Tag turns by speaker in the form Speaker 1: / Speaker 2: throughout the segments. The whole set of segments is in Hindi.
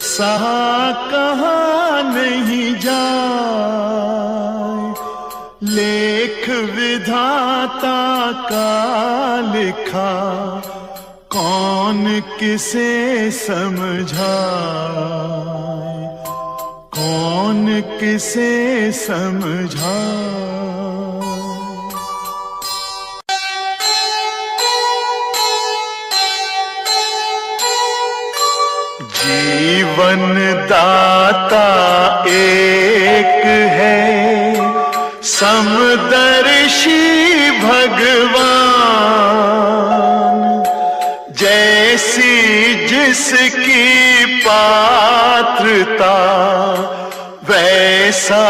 Speaker 1: सहा कहाँ नहीं जाए, लेख विधाता का लिखा कौन किसे समझाए, कौन किसे समझाए। जीवन दाता एक है, समदर्शी भगवान। जैसी जिसकी पात्रता वैसा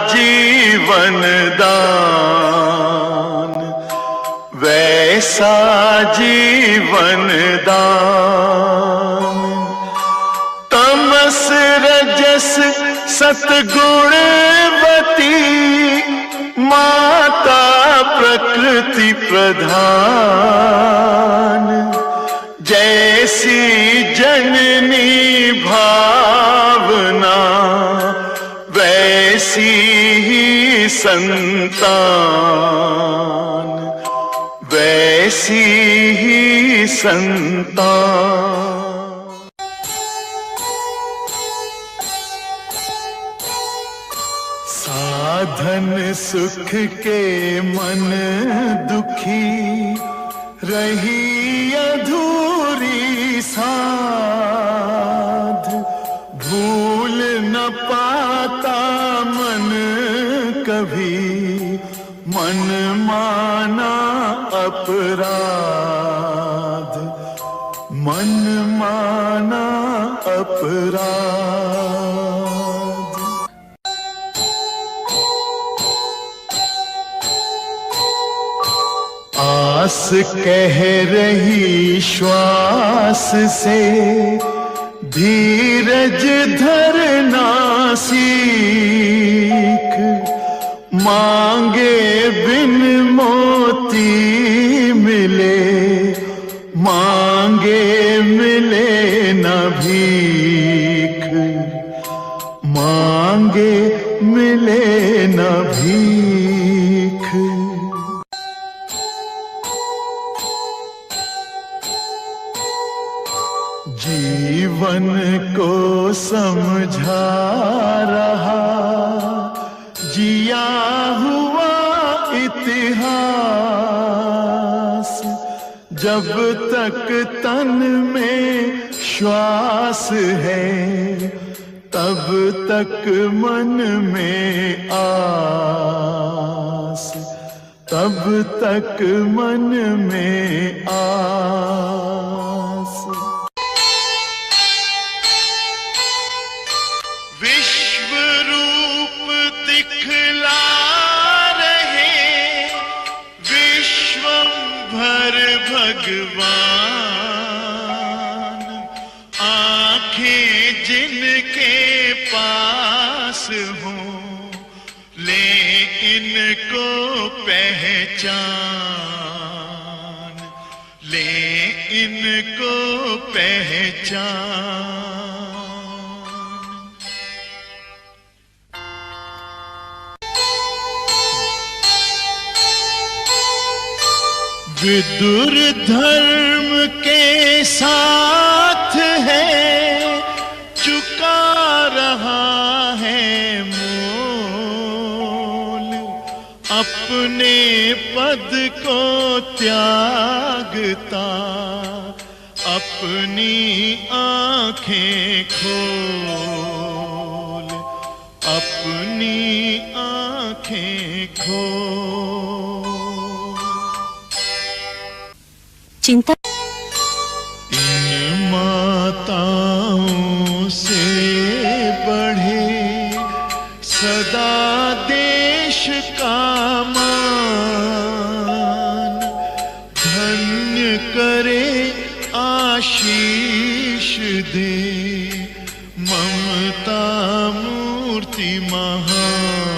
Speaker 1: जीवन दान, वैसा जीवन दान। तमस रजस सतगुणवती माता प्रकृति प्रधान। जैसी जननी भावना वैसी ही संतान, वैसी ही संतान। साधन सुख के मन दुखी, रही अधूरी साध। भूल न पाता मन कभी, मन माना अपराध, मन माना अपराध। आस कह रही श्वास से, धीरज धरना सीख। मांगे बिन मोती मिले, मांगे मिले न भीख, मांगे मिले न भीख। जीवन को समझा रहा जिया हुआ इतिहास। जब तक तन में श्वास है, तब तक मन में आस, तब तक मन में आस। विश्व रूप दिखला रहे विश्वंभर भगवान। आंखें जिनके पास हों, ले इनको पहचान, ले इनको पहचान। विदुर धर्म के साथ है, चुका रहा है मोल। अपने पद को त्यागता, अपनी आंखें खोल, अपनी आंखें खोल।
Speaker 2: चिंता
Speaker 1: इन माताओं से बढ़े सदा देश का मान। धन्य करे आशीष दे ममता मूर्ति महान,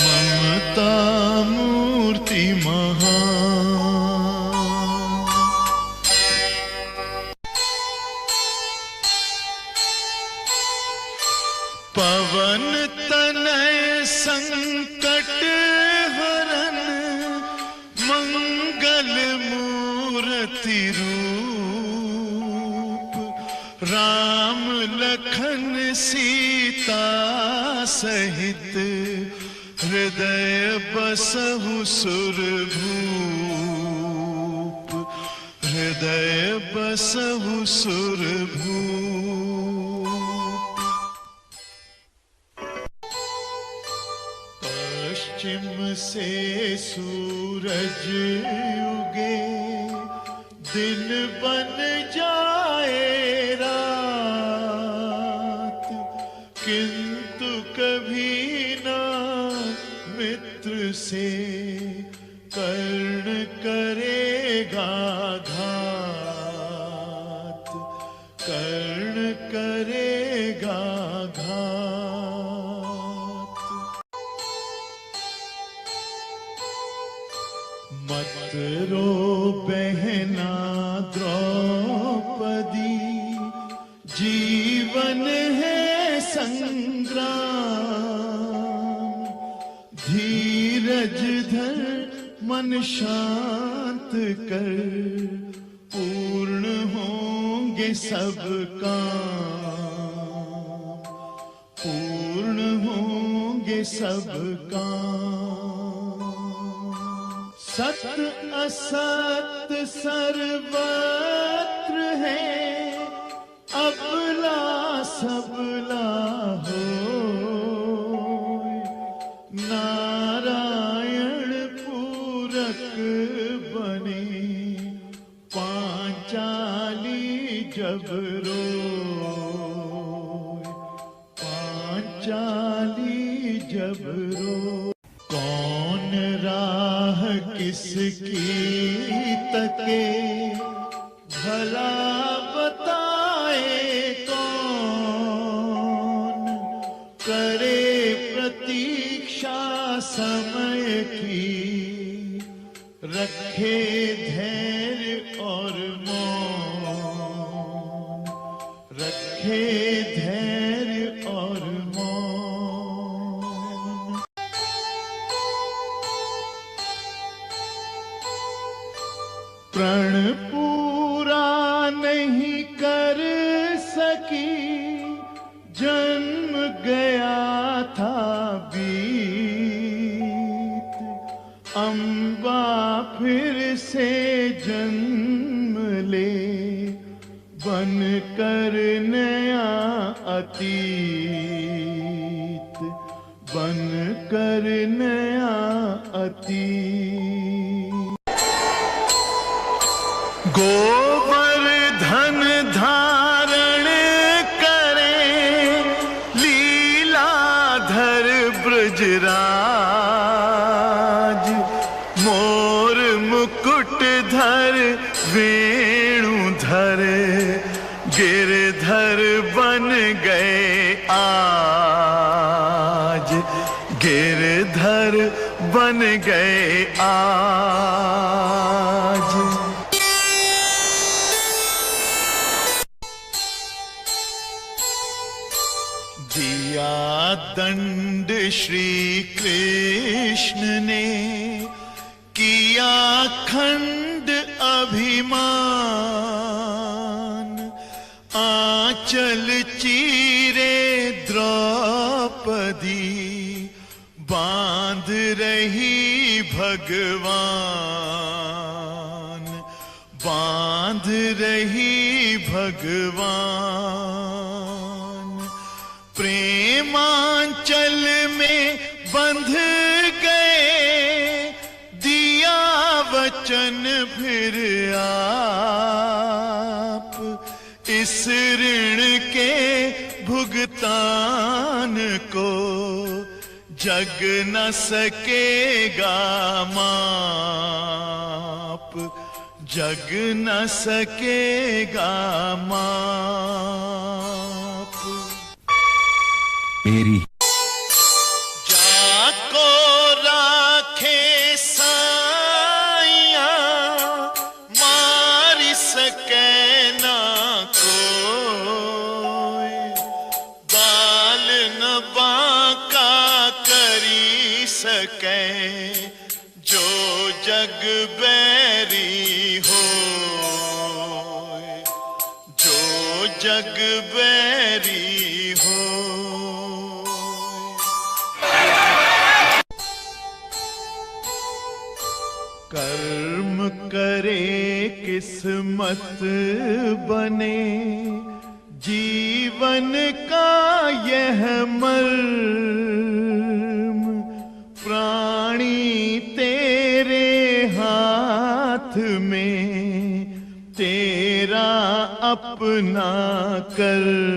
Speaker 1: ममता मूर्ति महान। पवन तनय संकट हरन मंगल मूर्ति रूप राम लखन सीता सहित हृदय बसहु सुरभूप हृदय बसहु सुरभूप। पश्चिम से सूरज उगे दिन बन जाए रात किंतु कभी ना मित्र से कर्ण करेगा घात कर्ण करेगा घात। मत रो बहना द्रौपदी जीवन है संग्राम धीरज धर मन शांत कर पूर्ण होंगे सब काम पूर्ण होंगे सब काम। सत्य असत्य सर्वत्र है अबला सबला हो नारायण पूरक बने पांचाली जब रोए पांचाली जब रोए। कौन राह किसकी तके भला बताए कौन करे प्रतीक्षा समय की रखे धैर्य और मौन रखे धैर्य और मौन। प्रण पूरा नहीं कर सकी जन्म गया था बीत अम्बा फिर से जन्म ले बन कर नया अतीत बन कर नया अतीत। गोवर्धन धारण करे लीलाधर ब्रजराज मोर मुकुट धर वेणुधर गिरधर बन गए आज गिरधर बन गए आज। दिया दंड श्री कृष्ण ने किया खंड अभिमान आंचल चीरे द्रौपदी बांध रही भगवान बांध रही भगवान। प्रेमांचल में बंध गए दिया वचन फिर आप इस ऋण के भुगतान को जग न सकेगा माप जग न सकेगा माप।
Speaker 3: मेरी
Speaker 1: जाको राखे साइया मार सके ना कोई बाल न सके जो जग बैरी हो, जो जग बैरी हो। कर्म करे किस्मत बने, जीवन का यह मर्म, प्राणी तेरे हाथ में, तेरा अपना कर्म,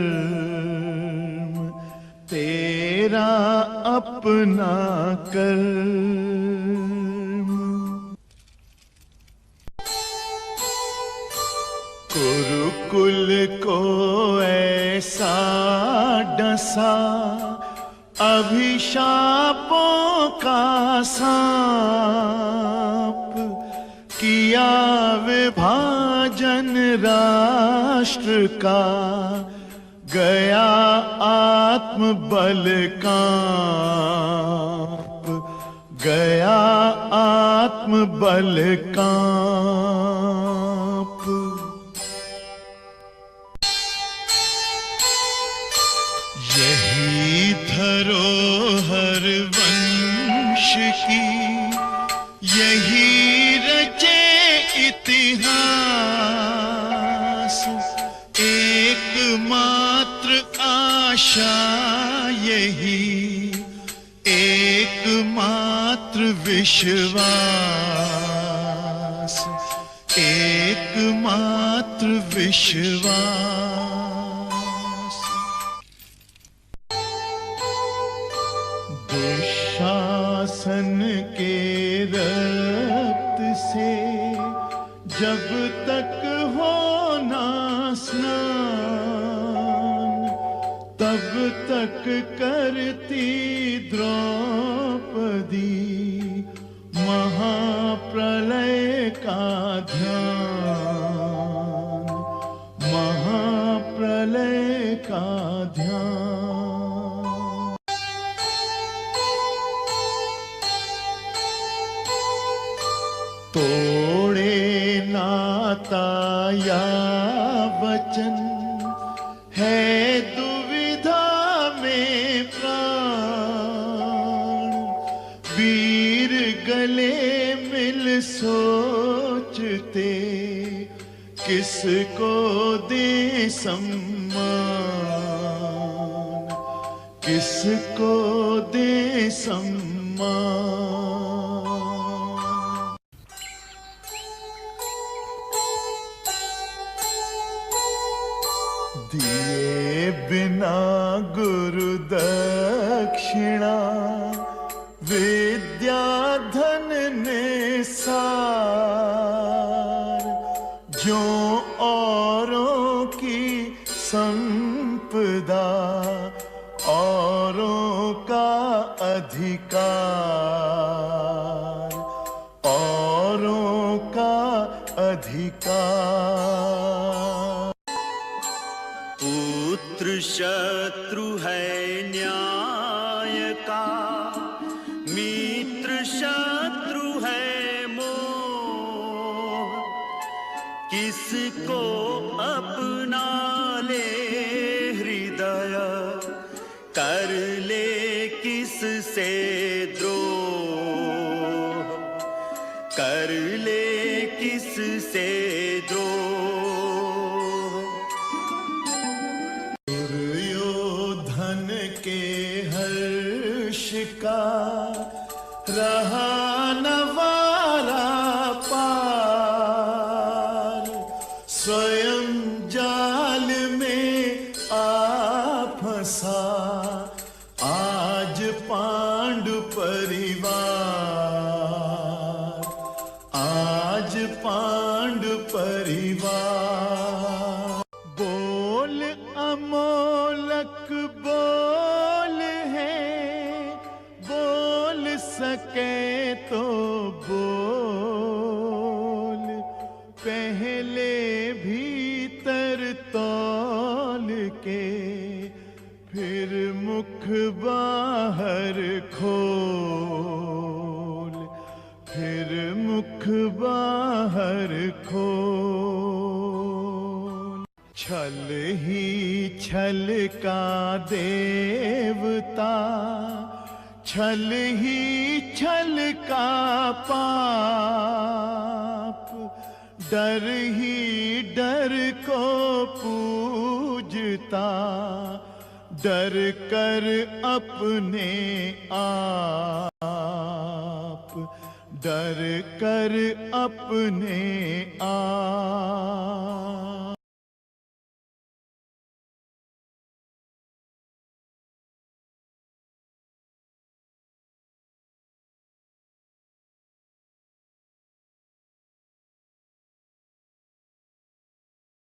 Speaker 1: तेरा अपना कर्म। कुरुकुल को ऐसा डसा अभिशापों का सांप, किया विभाजन राष्ट्र का, गया आत्मबल कांप, गया आत्मबल कांप। यही धरोहर वंश की, यही रचे इतिहास, एकमात्र आशा यही, एकमात्र विश्वास, एकमात्र विश्वास। दुशासन के रक्त से जब तक हो ना स्नान, तब तक करती द्रौपदी महाप्रलय का ध्यान, महाप्रलय का ध्यान। तोड़े नाता या वचन, है दुविधा में प्राण, वीर गले मिल सोचते, किसको दे सम्मान, किसको दे सम्मान। दिए बिना गुरु दक्षिणा, विद्या धन निसार, जो औरों की संपदा, औरों का अधिकार, औरों का अधिकार।
Speaker 3: पुत्र शत्रु है न्याय का, मित्र शत्रु है मोह, किसको अपना ले हृदय, कर ले किससे द्रोह, कर ले किससे द्रोह।
Speaker 1: दुर्योधन के हर्ष का रहा नवारा पार, स्वयं जाल में आ फंसा आज पांडु परिवार, आज पांडु परिवार। बोल अमोलक बोल है, बोल सके तो बोल, पहले भीतर तौल के, फिर मुख बाहर खोल। मुख बाहर खोल। छल ही छल का देवता, छल ही छल का पाप, डर ही डर को पूजता, डर कर अपने आप, डर कर अपने आप।